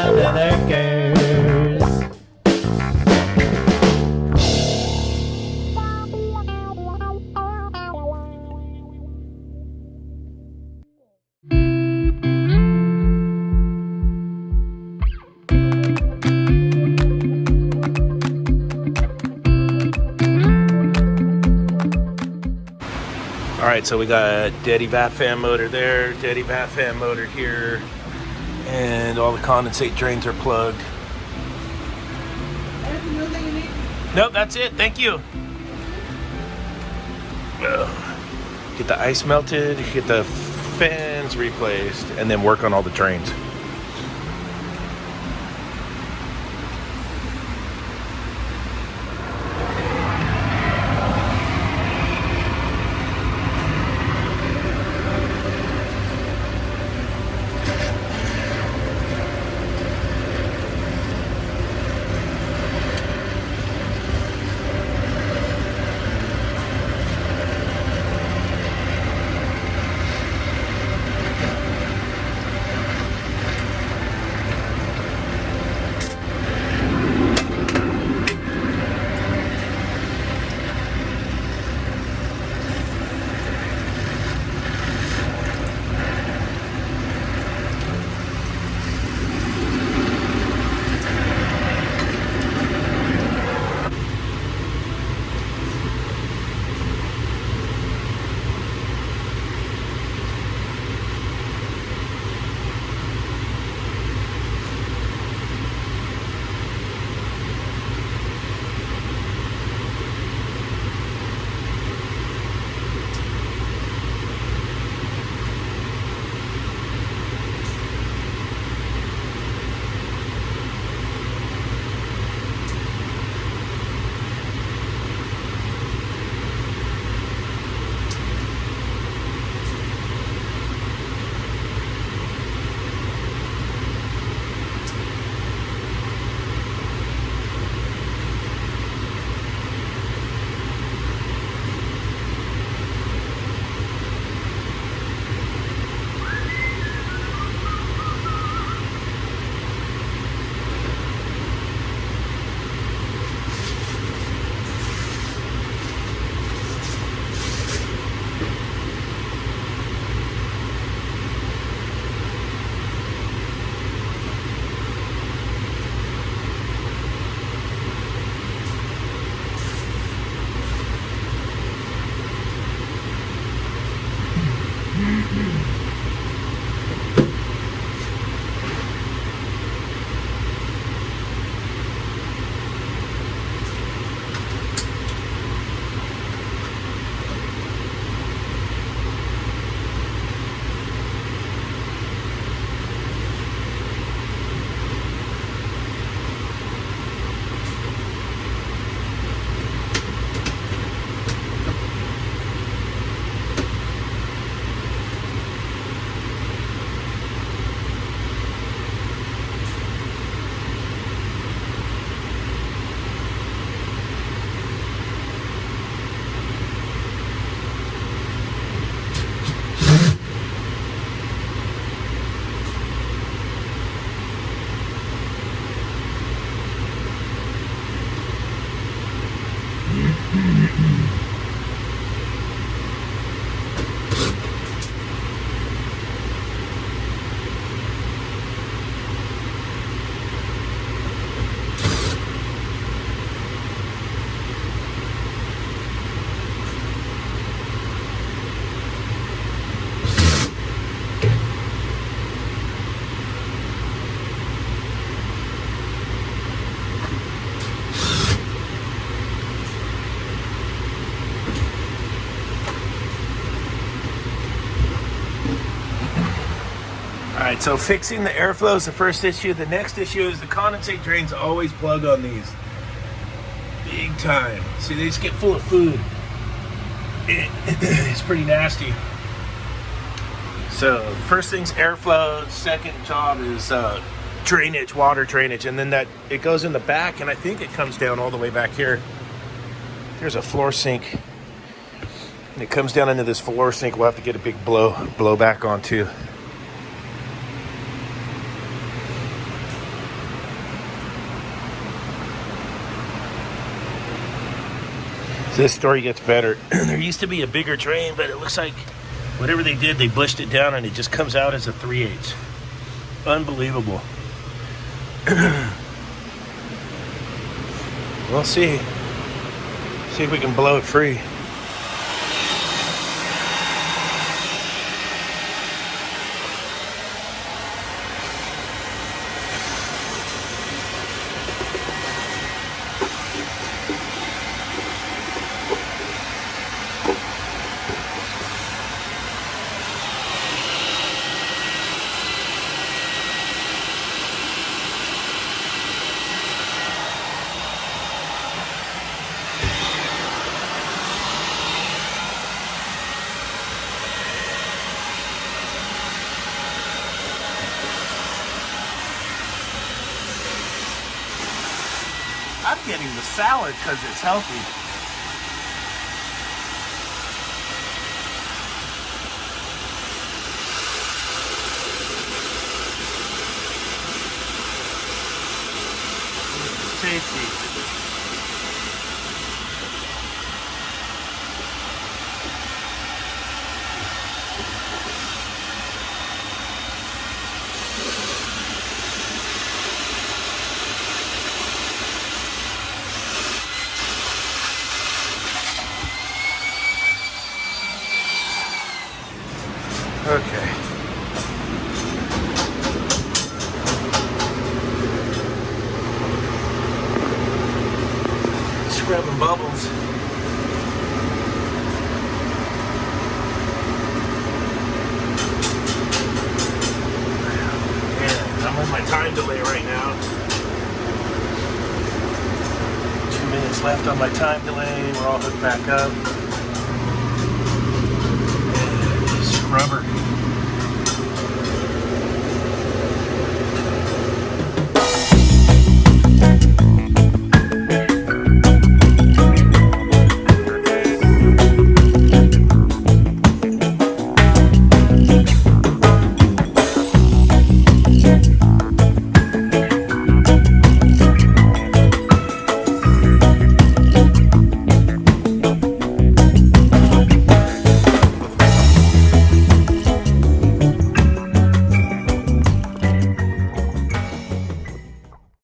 motherfuckers. Alright, so we got a dead H.V.A.C fan motor there, dead H.V.A.C fan motor here, and all the condensate drains are plugged. Anything else that you need? Nope, that's it. Thank you. Get the ice melted, get the fans replaced, and then work on all the drains. Alright, so fixing the airflow is the first issue. The next issue is the condensate drains always plug on these. Big time. See, they just get full of food. It's pretty nasty. So, first thing's airflow. Second job is drainage, water drainage. And then that it goes in the back, and I think it comes down all the way back here. There's a floor sink. And it comes down into this floor sink. We'll have to get a big blow back onto. This story gets better. There used to be a bigger drain, but it looks like whatever they did, they bushed it down and it just comes out as a 3/8. Unbelievable. We'll see. See if we can blow it free. I'm getting the salad because it's healthy. Tasty. Okay. Scrubbing bubbles. Yeah, I'm on my time delay right now. 2 minutes left on my time delay. We're all hooked back up. Scrubber.